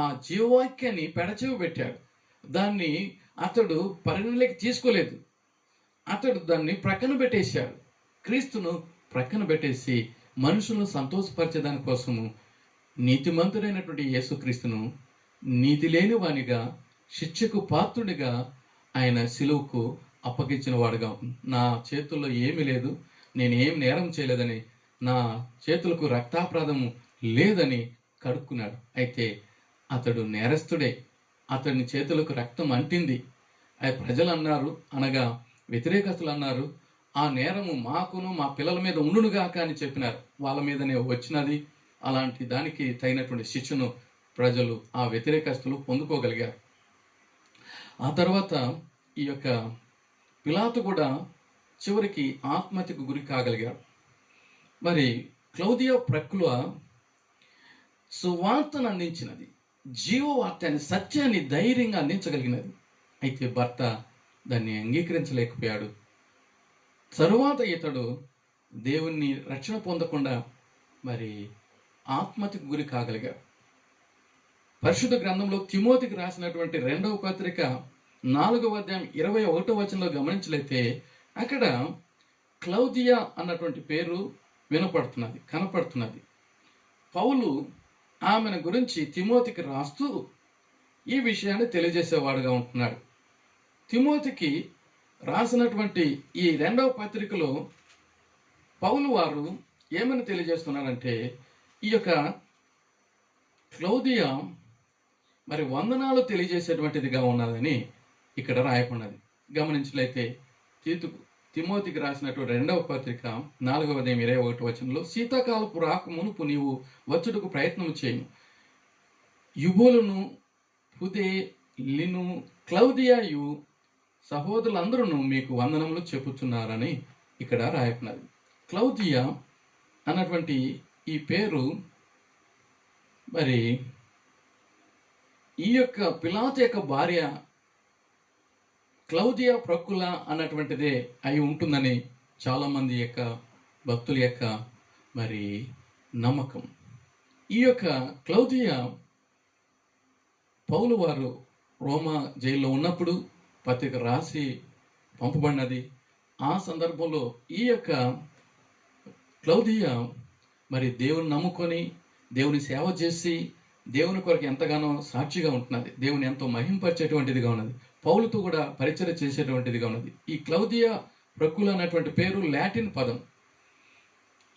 ఆ జీవవాక్యాన్ని పెడచెవి పెట్టాడు. దాన్ని అతడు పరిగణలోకి తీసుకోలేదు. అతడు దాన్ని ప్రక్కన పెట్టేశాడు. క్రీస్తును ప్రక్కన పెట్టేసి మనుషులను సంతోషపరిచేదాని కోసము నీతిమంతుడైనటువంటి యేసుక్రీస్తును నీతి లేని వానిగా, శిక్షకు పాత్రుడిగా ఆయన సిలువకు అప్పగించిన వాడుగా, నా చేతుల్లో ఏమీ లేదు, నేను ఏం నేరం చేయలేదని, నా చేతులకు రక్తాపరాధము లేదని కడుక్కున్నాడు. అయితే అతడు నేరస్తుడే, అతని చేతులకు రక్తం అంటింది. ప్రజలు అన్నారు, అనగా వ్యతిరేకస్తులు అన్నారు, ఆ నేరము మాకును మా పిల్లల మీద ఉండునుగాక అని చెప్పినారు. వాళ్ళ మీదనే వచ్చినది. అలాంటి దానికి తగినటువంటి శిక్షను ప్రజలు, ఆ వ్యతిరేకస్తులు పొందుకోగలిగారు. ఆ తర్వాత ఈ యొక్క పిలాతు కూడా చివరికి ఆత్మహత్యకు గురి కాగలిగాడు. మరి క్లౌదియా ప్రక్కుల సువార్తను అందించినది, జీవవార్తని, సత్యాన్ని ధైర్యంగా అందించగలిగినది. అయితే భర్త దాన్ని అంగీకరించలేకపోయాడు. తరువాత ఇతడు దేవుణ్ణి రక్షణ పొందకుండా మరి ఆత్మహత్యకు గురి కాగలిగాడు. పరిశుద్ధ గ్రంథంలో తిమోతికి రాసినటువంటి 2వ పత్రిక 4వ అధ్యాయం 21వ వచనంలో గమనించలేతే అక్కడ క్లౌదియా అన్నటువంటి పేరు వినపడుతున్నది, కనపడుతున్నది. పౌలు ఆమెను గురించి తిమోతికి రాస్తూ ఈ విషయాన్ని తెలియజేసేవాడుగా ఉంటున్నాడు. తిమోతికి రాసినటువంటి ఈ 2వ పత్రికలో పౌలు వారు ఏమని తెలియజేస్తున్నారంటే, ఈ యొక్క క్లౌదియా మరి వందనాలు తెలియజేసేటువంటిదిగా ఉన్నదని ఇక్కడ రాయకున్నది. గమనించలైతే తిమోతికి రాసినటువంటి 2వ పత్రిక 4వ అధ్యాయం 21వ వచనంలో, శీతాకాలపు రాక మునుపు నీవు వచ్చుటకు ప్రయత్నం చేయను, యుబోలును, పుదే, లిను, క్లౌదియాయు సహోదరులందరూ మీకు వందనములు చెప్పుచున్నారని ఇక్కడ రాయకున్నది. క్లౌదియా అన్నటువంటి ఈ పేరు మరి ఈ యొక్క పిలాతు యొక్క భార్య క్లౌదియా ప్రక్కుల అన్నటువంటిదే అయి ఉంటుందని చాలామంది యొక్క భక్తుల యొక్క మరి నమ్మకం. ఈ యొక్క క్లౌదియా పౌలు వారు రోమా జైల్లో ఉన్నప్పుడు పత్రిక రాసి పంపబడినది. ఆ సందర్భంలో ఈ యొక్క క్లౌదియా మరి దేవుని నమ్ముకొని, దేవుని సేవ చేసి, దేవుని కొరకు ఎంతగానో సాక్షిగా ఉంటున్నది, దేవుని ఎంతో మహింపరిచేటువంటిదిగా ఉన్నది, పౌలుతో కూడా పరిచయం చేసేటువంటిదిగా ఉన్నది. ఈ క్లౌదియా ప్రక్కుల అనేటువంటి పేరు లాటిన్ పదం.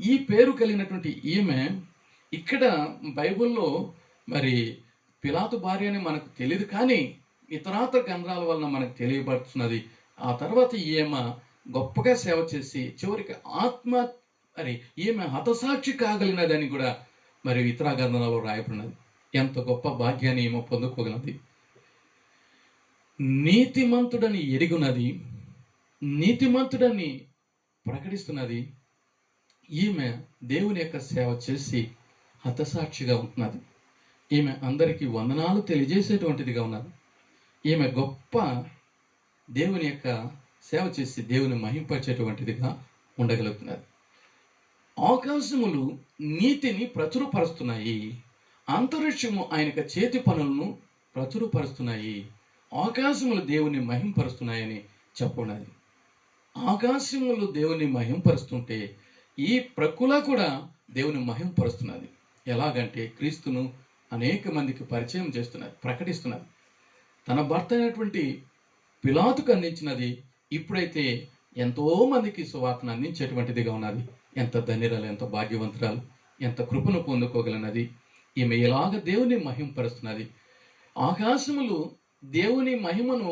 ఈ పేరు కలిగినటువంటి ఈమె ఇక్కడ బైబిల్లో మరి పిలాతు భార్య అని మనకు తెలియదు, కానీ ఇతరాతర గ్రంథాల వలన మనకు తెలియబడుతున్నది. ఆ తర్వాత ఈమె గొప్పగా సేవ చేసి చివరికి మరి ఈమె హతసాక్షి కాగలిగినదని కూడా మరి ఇతర గ్రంథాలలో రాయబడినది. ఎంత గొప్ప భాగ్యాన్ని ఈమె పొందుకోగలది. నీతిమంతుడని ఎరుగున్నది, నీతిమంతుడని ప్రకటిస్తున్నది. ఈమె దేవుని యొక్క సేవ చేసి హతసాక్షిగా ఉంటున్నది. ఈమె అందరికీ వందనాలు తెలియజేసేటువంటిదిగా ఉన్నది. ఈమె గొప్ప దేవుని యొక్క సేవ చేసి దేవుని మహింపరిచేటువంటిదిగా ఉండగలుగుతున్నది. ఆకాశములు నీతిని ప్రచురపరుస్తున్నాయి, అంతరిక్షము ఆయనక చేతి పనులను ప్రచురపరుస్తున్నాయి. ఆకాశములు దేవుని మహింపరుస్తున్నాయని చెప్పున్నది. ఆకాశములు దేవుని మహింపరుస్తుంటే ఈ ప్రకృల కూడా దేవుని మహింపరుస్తున్నది. ఎలాగంటే క్రీస్తును అనేక మందికి పరిచయం చేస్తున్నది, ప్రకటిస్తున్నది. తన భర్త అయినటువంటి పిలాతుకు అందించినది ఇప్పుడైతే ఎంతో మందికి సువార్తను అందించేటువంటిదిగా ఉన్నది. ఎంత ధన్యురాలు, ఎంత భాగ్యవంతురాలు, ఎంత కృపను పొందుకోగలనది ఈమె. ఎలాగ దేవుని మహింపరుస్తున్నది. ఆకాశములు దేవుని మహిమను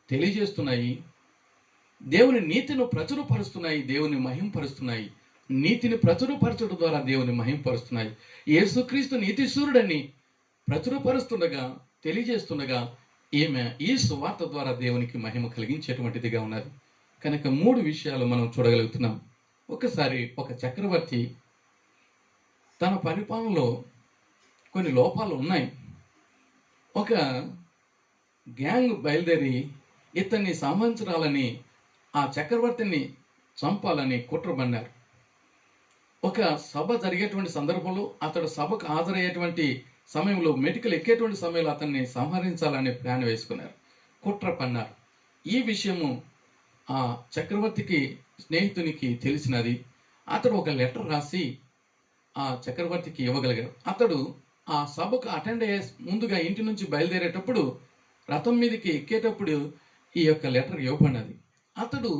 తెలియజేస్తున్నాయి, దేవుని నీతిని ప్రచురపరుస్తున్నాయి, దేవుని మహింపరుస్తున్నాయి. నీతిని ప్రచురపరచడం ద్వారా దేవుని మహింపరుస్తున్నాయి. యేసుక్రీస్తు నీతి సూర్యుడని ప్రచురపరుస్తుండగా, తెలియజేస్తుండగా ఈమె ఈ సువార్త ద్వారా దేవునికి మహిమ కలిగించేటువంటిదిగా ఉన్నది. కనుక 3 విషయాలు మనం చూడగలుగుతున్నాం. ఒకసారి ఒక చక్రవర్తి తన పరిపాలనలో కొన్ని లోపాలు ఉన్నాయి. ఒక గ్యాంగ్ బయలుదేరి ఇతన్ని సంహరించాలని, ఆ చక్రవర్తిని చంపాలని కుట్రబన్నారు. ఒక సభ జరిగేటువంటి సందర్భంలో అతడు సభకు హాజరయ్యేటువంటి సమయంలో, మెటికలు ఎక్కేటువంటి సమయంలో అతన్ని సంహరించాలని ప్లాన్ వేసుకున్నారు, కుట్ర పన్నారు. ఈ విషయము ఆ చక్రవర్తికి స్నేహితునికి తెలిసినది. అతడు ఒక లెటర్ రాసి ఆ చక్రవర్తికి ఇవ్వగలిగాడు. అతడు ఆ సభకు అటెండ్ అయ్యే ముందుగా ఇంటి నుంచి బయలుదేరేటప్పుడు, రథం మీదకి ఎక్కేటప్పుడు ఈ యొక్క లెటర్ ఇవ్వబడినది. అతడు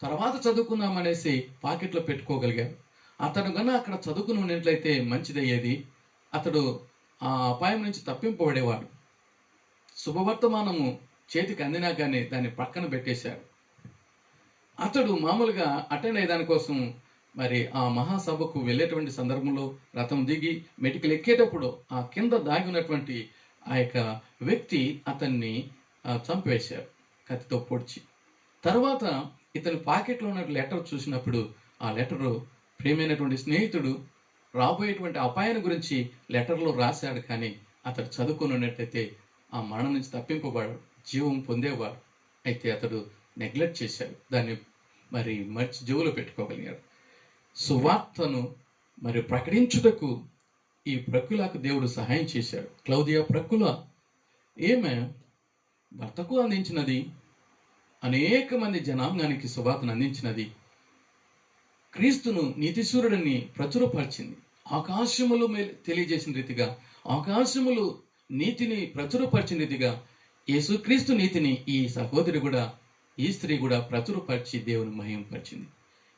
తర్వాత చదువుకుందామనేసి పాకెట్లో పెట్టుకోగలిగాడు. అతడు కన్నా అక్కడ చదువుకుని ఉన్నట్లయితే మంచిదయ్యేది. అతడు ఆ అపాయం నుంచి తప్పింపబడేవాడు. శుభవర్తమానము చేతికి అందినా కానీ దాన్ని పక్కన పెట్టేశాడు. అతడు మామూలుగా అటెండ్ అయ్యే దానికోసం మరి ఆ మహాసభకు వెళ్ళేటువంటి సందర్భంలో రథం దిగి మెటికలు ఎక్కేటప్పుడు ఆ కింద దాగి ఉన్నటువంటి ఆ యొక్క వ్యక్తి అతన్ని చంపివేశారు, కత్తితో పొడిచి. తర్వాత ఇతని పాకెట్లో ఉన్న లెటర్ చూసినప్పుడు ఆ లెటరు ప్రియమైనటువంటి స్నేహితుడు రాబోయేటువంటి అపాయాన్ని గురించి లెటర్లో రాశాడు. కానీ అతడు చదువుకుని ఉన్నట్టయితే ఆ మరణం నుంచి తప్పింపబడాడు, జీవం పొందేవాడు. అయితే అతడు నెగ్లెక్ట్ చేశాడు, దాన్ని మరి మర్చి జేబులో పెట్టుకోగలిగాడు. సువార్తను మరి ప్రకటించుటకు ఈ ప్రకులకు దేవుడు సహాయం చేశాడు. క్లౌదియా ప్రకుల ఈమె భర్తకు అందించినది, అనేక మంది జనాంగానికి సువార్తను అందించినది, క్రీస్తును నీతిశూరుడిని ప్రచురపరిచింది. ఆకాశములు తెలియజేసిన రీతిగా, ఆకాశములు నీతిని ప్రచురపరిచిన రీతిగా యేసుక్రీస్తు నీతిని ఈ సహోదరి కూడా, ఈ స్త్రీ కూడా ప్రచురపరిచి దేవుని మహింపరిచింది.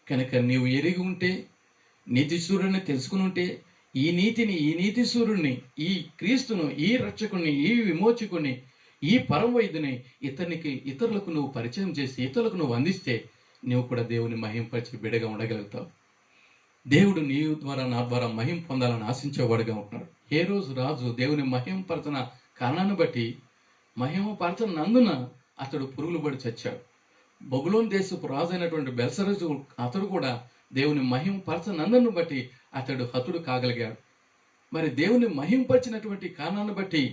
కనుక నీవు ఎరిగి ఉంటే, నీతిశూరుడిని తెలుసుకుని ఉంటే, ఈ నీతిని, ఈ నీతిశూరుడిని, ఈ క్రీస్తును, ఈ రక్షకుని, ఈ విమోచకుని, ఈ పరమవైద్యుని ఇతరులకు నువ్వు పరిచయం చేసి ఇతరులకు నువ్వు అందిస్తే నువ్వు కూడా దేవుని మహింపరిచి బిడగా ఉండగలుగుతావు. దేవుడు నీ ద్వారా, నా ద్వారా మహిం పొందాలని ఆశించేవాడుగా ఉంటున్నాడు. ఏ రోజు రాజు దేవుని మహింపరచన కారణాన్ని బట్టి, మహిమపరచనందున అతడు పురుగులు పడి చచ్చాడు. బబులోను దేశపు రాజు అయినటువంటి బెల్షస్సరు అతడు కూడా దేవుని మహింపరచనందును బట్టి అతడు హతుడు కాగలిగాడు. మరి దేవుని మహింపరిచినటువంటి కారణాన్ని బట్టి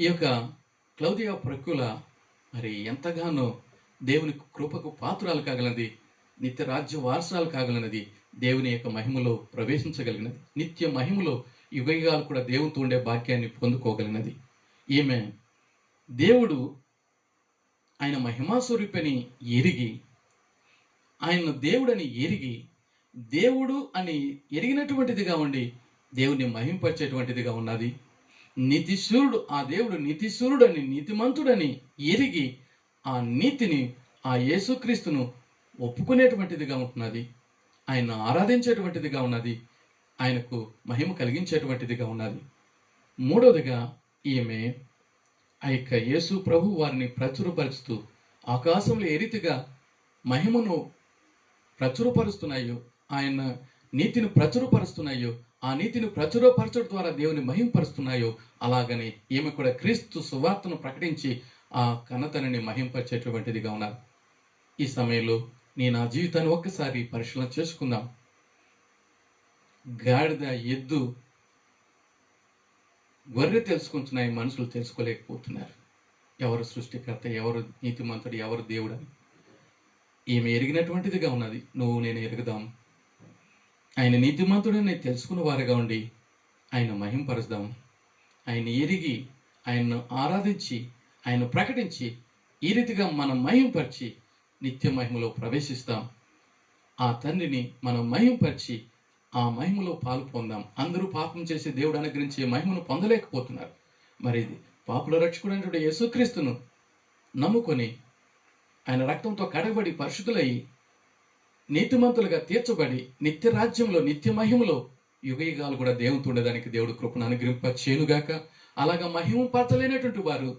ఈ యొక్క క్లౌదియా ప్రకుల మరి ఎంతగానో దేవుని కృపకు పాత్రలు కాగలనది, నిత్య రాజ్య వారసాలు కాగలనది, దేవుని యొక్క మహిమలో ప్రవేశించగలిగినది, నిత్య మహిమలో యుగయుగాలు కూడా దేవునితో ఉండే భాగ్యాన్ని పొందుకోగలిగినది. ఈమె దేవుడు ఆయన మహిమాస్వరూపిని ఎరిగి, ఆయన దేవుడని ఎరిగి, దేవుడు అని ఎరిగినటువంటిదిగా ఉండి దేవుని మహింపరిచేటువంటిదిగా ఉన్నది. నీతిశూరుడు, ఆ దేవుడు నీతిశూరుడని, నీతిమంతుడని ఎరిగి ఆ నీతిని, ఆ యేసుక్రీస్తును ఒప్పుకునేటువంటిదిగా ఉంటున్నది, ఆయన ఆరాధించేటువంటిదిగా ఉన్నది, ఆయనకు మహిమ కలిగించేటువంటిదిగా ఉన్నది. మూడవదిగా ఈమె ఆ యొక్క యేసు ప్రభు వారిని ప్రచురపరుస్తూ ఆకాశంలో ఏ రీతిగా మహిమను ప్రచురపరుస్తున్నాయో, ఆయన నీతిని ప్రచురపరుస్తున్నాయో, ఆ నీతిని ప్రచురపరచడం ద్వారా దేవుని మహింపరుస్తున్నాయో, అలాగనే ఈమె కూడా క్రీస్తు సువార్తను ప్రకటించి ఆ ఘనతని మహింపరిచేటువంటిదిగా ఉన్నారు. ఈ సమయంలో నా జీవితాన్ని ఒక్కసారి పరిశీలన చేసుకుందాం. గాడిద, ఎద్దు, గొర్రె తెలుసుకుంటున్నాయి, మనుషులు తెలుసుకోలేకపోతున్నారు. ఎవరు సృష్టికర్త, ఎవరు నీతిమంతుడు, ఎవరు దేవుడు అని ఈమె ఎరిగినటువంటిదిగా ఉన్నది. నువ్వు నేను ఎరుగుదాం. ఆయన నీతిమంతుడని తెలుసుకున్న వారుగా ఉండి ఆయన మహింపరుద్దాం. ఆయన ఎరిగి ఆయన్ను ఆరాధించి ఆయన ప్రకటించి ఈ రీతిగా మనం మహింపరిచి నిత్య మహిమలో ప్రవేశిస్తాం. ఆ తండ్రిని మనం మహింపరిచి ఆ మహిమలో పాలు పొందాం. అందరూ పాపం చేసి దేవుడు అనుగ్రహించే మహిమను పొందలేకపోతున్నారు. మరి పాపుల రక్షకుడైనటువంటి యేసుక్రీస్తును నమ్ముకొని ఆయన రక్తంతో కడగబడి పరిశుద్ధులయ్యి నీతిమంతులుగా తీర్చబడి నిత్య రాజ్యంలో నిత్య మహిమలో యుగయుగాలు కూడా దేవునితో ఉండేదానికి దేవుడు కృపను అనుగ్రహింపచేయునుగాక. అలాగా మహిమ పరచలేనటువంటి వారు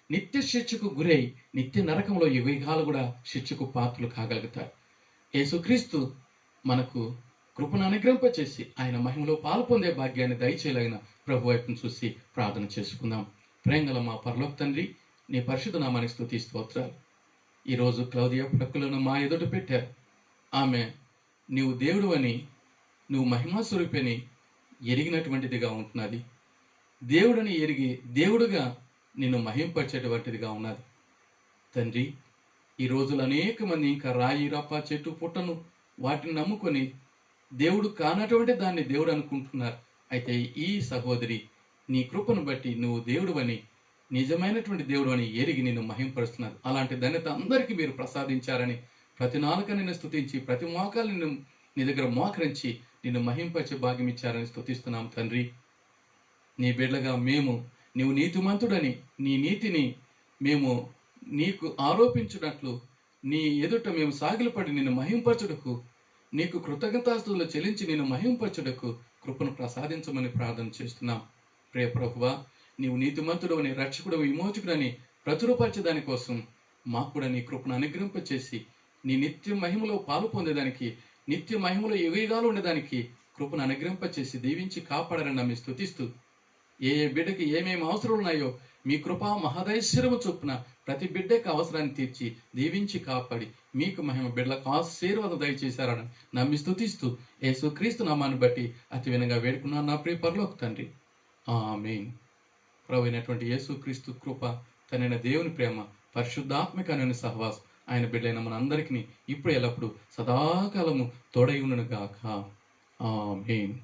నిత్య శిక్షకు గురై నిత్య నరకంలో యుగయుగాలు కూడా శిక్షకు పాత్రలు కాగలుగుతారు. యేసుక్రీస్తు మనకు కృపను అనుగ్రహింపచేసి ఆయన మహిమలో పాలు పొందే భాగ్యాన్ని దయచేయలేగిన ప్రభు వైపును చూసి ప్రార్థన చేసుకుందాం. ప్రేంగల మా పరలోక తండ్రి, నీ పరిశుద్ధ నామానికి స్తుతి స్తోత్రాలు. ఈరోజు క్లౌదియా ప్రక్కులను మా ఎదుట పెట్టారు. ఆమె నీవు దేవుడు అని, నువ్వు మహిమా స్వరూపిని ఎరిగినటువంటిదిగా ఉంటున్నది. దేవుడని ఎరిగి దేవుడుగా నిన్ను మహింపరిచేటువంటిదిగా ఉన్నది. తండ్రి, ఈ రోజులు అనేక మంది ఇంకా రాయి రప్ప చెట్టు పుట్టను వాటిని నమ్ముకొని దేవుడు కానటువంటి దాన్ని దేవుడు అనుకుంటున్నారు. అయితే ఈ సహోదరి నీ కృపను బట్టి నువ్వు దేవుడు అని, నిజమైనటువంటి దేవుడు అని ఎరిగి నిన్ను మహింపరుస్తున్నారు. అలాంటి ధన్యత అందరికీ మీరు ప్రసాదించారని ప్రతి నాలుక నిన్ను స్తుతించి ప్రతి మోకాలు నిన్ను నీ దగ్గర మోకరించి నిన్ను మహింపరిచే భాగ్యం ఇచ్చారని స్తుతిస్తున్నాం తండ్రి. నీ బిడ్డగా మేము నీవు నీతిమంతుడని నీ నీతిని మేము నీకు ఆరోపించినట్లు నీ ఎదుట మేము సాగిలపడి నిన్ను మహింపరచుటకు, నీకు కృతజ్ఞతాస్తుతులు చెల్లించి నిన్ను మహింపరచుటకు కృపను ప్రసాదించమని ప్రార్థన చేస్తున్నాం. ప్రియ ప్రభువా, నీవు నీతిమంతుడు అని, రక్షకుడు, విమోచకుడని ప్రచురపరచేదాని కోసం మాకు కూడా నీ కృపను అనుగ్రహింపచేసి నీ నిత్య మహిమలో పాలు పొందేదానికి, నిత్య మహిమలో యుగయుగాలు ఉండేదానికి కృపను అనుగ్రహింపచేసి దీవించి కాపాడారని నమ్మి స్తుతిస్తూ, ఏ ఏ బిడ్డకి ఏమేమి అవసరాలు ఉన్నాయో మీ కృపా మహదైశ్వర్యము చొప్పున ప్రతి బిడ్డకి అవసరాన్ని తీర్చి దీవించి కాపాడి మీకు మహిమ బిడ్డలకు ఆశీర్వాదం దయచేశారని నమ్మి స్తుతిస్తూ యేసుక్రీస్తు నామాన్ని బట్టి అతి వినంగా వేడుకున్నాను నా ప్రియ పరలోక తండ్రి. ఆమేన్. ప్రభువైనటువంటి యేసుక్రీస్తు కృప, తనైన దేవుని ప్రేమ, పరిశుద్ధాత్మికమైన సహవాసం ఆయన బిడ్డైన మన అందరికీ ఇప్పుడు ఎల్లప్పుడూ సదాకాలము తోడై ఉండును గాక. ఆమేన్.